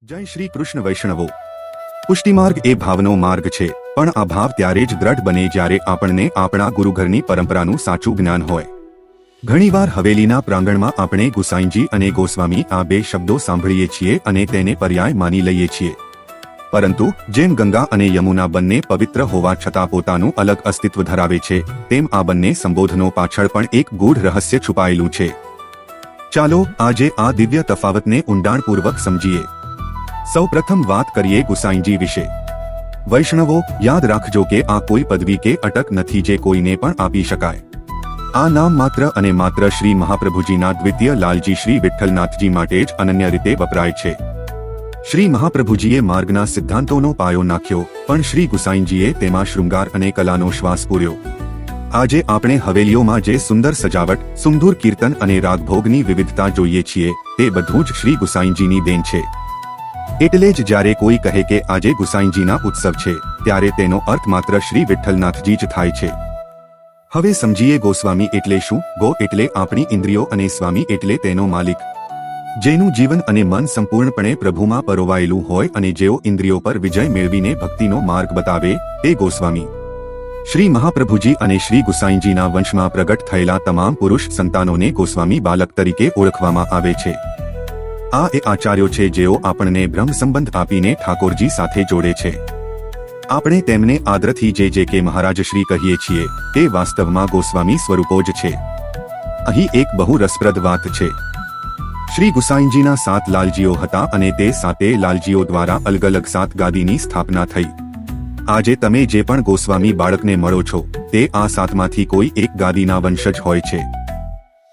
જય શ્રી કૃષ્ણ વૈષ્ણવો। પુષ્ટિમાર્ગ એ ભાવનો માર્ગ છે, પણ આ ભાવ ત્યારે જ દ્રઢ બને જ્યારે આપણને આપણા ગુરુઘરની પરંપરાનું સાચું જ્ઞાન હોય। ઘણીવાર હવેલીના પ્રાંગણમાં આપણે ગુસાઈજી અને ગોસ્વામી આ બે શબ્દો સાંભળીએ છીએ અને તેને પર્યાય માની લઈએ છીએ, પરંતુ જેમ ગંગા અને યમુના બંને પવિત્ર હોવા છતાં પોતાનું અલગ અસ્તિત્વ ધરાવે છે, તેમ આ બંને સંબોધનો પાછળ પણ એક ગૂઢ રહસ્ય છુપાયેલું છે। ચાલો આજે આ દિવ્ય તફાવતને ઊંડાણપૂર્વક સમજીએ। સૌપ્રથમ વાત કરીએ ગુસાઈજી વિશે। વૈષ્ણવો, યાદ રાખજો કે આ કોઈ પદવી કે અટક નથી જે કોઈને પણ આપી શકાય। આ નામ માત્ર અને માત્ર શ્રી મહાપ્રભુજીના દ્વિતીય લાલજી શ્રી વિઠ્ઠલનાથજી માટે જ અનન્ય રીતે વપરાય છે। શ્રી મહાપ્રભુજીએ માર્ગના સિદ્ધાંતોનો પાયો નાખ્યો, પણ શ્રી ગુસાઈજીએ તેમાં શૃંગાર અને કલાનો શ્વાસ પૂર્યો। આજે આપણે હવેલીઓમાં જે સુંદર સજાવટ, સુમધુર કીર્તન અને રાગભોગની વિવિધતા જોઈએ છીએ, તે બધું જ શ્રી ગુસાઈજીની દેન છે। એટલે જ જ્યારે કોઈ કહે કે આજે ગુસાઈજીના ઉત્સવ છે, ત્યારે તેનો અર્થ માત્ર શ્રી વિઠ્ઠલનાથજી જ થાય છે। હવે સમજીએ ગોસ્વામી એટલે શું। ગો એટલે આપણી ઇન્દ્રિયો અને સ્વામી એટલે તેનો માલિક, જેનું જીવન અને મન સંપૂર્ણપણે પ્રભુમાં પરોવાયેલું હોય અને જેઓ ઇન્દ્રિયો પર વિજય મેળવીને ભક્તિનો માર્ગ બતાવે, તે ગોસ્વામી। શ્રી મહાપ્રભુજી અને શ્રી ગુસાઈજીના વંશમાં પ્રગટ થયેલા તમામ પુરુષ સંતાનોને ગોસ્વામી બાલક તરીકે ઓળખવામાં આવે છે। આ એ આચાર્યો છે જેઓ આપણને બ્રહ્મ સંબંધ આપીને ઠાકોરજી સાથે જોડે છે। આપણે તેમને આદરથી જે કે મહારાજશ્રી કહીએ છીએ, તે વાસ્તવમાં ગોસ્વામી સ્વરૂપો જ છે। અહીં એક બહુ રસપ્રદ વાત છે। શ્રી ગુસાઈજીના 7 લાલજીઓ હતા અને તે 7 લાલજીઓ દ્વારા અલગ અલગ 7 ગાદીની સ્થાપના થઈ। આજે તમે જે પણ ગોસ્વામી બાળકને મળો છો, તે આ 7માંથી કોઈ એક ગાદીના વંશજ હોય છે।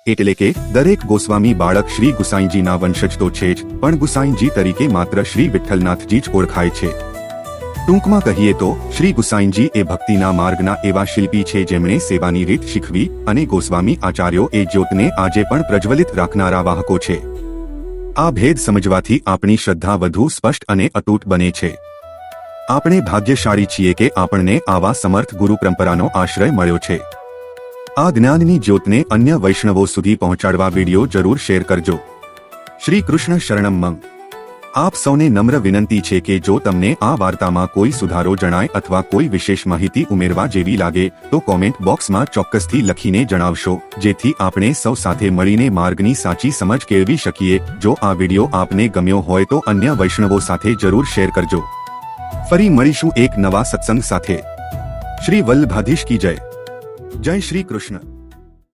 એટલે કે દરેક ગોસ્વામી બાળક શ્રી ગુસાઈજીના વંશજ તો છે જ, પણ ગુસાઈજી તરીકે માત્ર શ્રી વિઠ્ઠલનાથજી જ ઓળખાય છે। ટૂંકમાં કહીએ તો શ્રી ગુસાઈજી એ ભક્તિના માર્ગના એવા શિલ્પી છે જેમણે સેવાની રીત શીખવી, અને ગોસ્વામી આચાર્યો એ જ્યોતને આજે પણ પ્રજ્વલિત રાખનારા વાહકો છે। આ ભેદ સમજવાથી આપણી શ્રદ્ધા વધુ સ્પષ્ટ અને અતૂટ બને છે। આપણે ભાગ્યશાળી છીએ કે આપણને આવા સમર્થ ગુરુ પરંપરાનો આશ્રય મળ્યો છે। આ જ્ઞાનની જ્યોતને અન્ય વૈષ્ણવો સુધી પહોંચાડવા વિડીયો જરૂર શેર કરજો। શ્રી કૃષ્ણ શરણમ મમ। આપ સૌને નમ્ર વિનંતી છે કે જો તમને આ વાર્તામાં કોઈ સુધારો જણાય અથવા કોઈ વિશેષ માહિતી ઉમેરવા જેવી લાગે તો કોમેન્ટ બોક્સમાં ચોક્કસથી લખીને જણાવશો, જેથી આપણે સૌ સાથે મળીને માર્ગની સાચી સમજ કેળવી શકીએ। જો આ વિડીયો આપને ગમ્યો હોય તો અન્ય વૈષ્ણવો સાથે જરૂર શેર કરજો। ફરી મળીશું એક નવા સત્સંગ સાથે। શ્રી વલ્લભાધીશ કી જય। જય શ્રી કૃષ્ણ।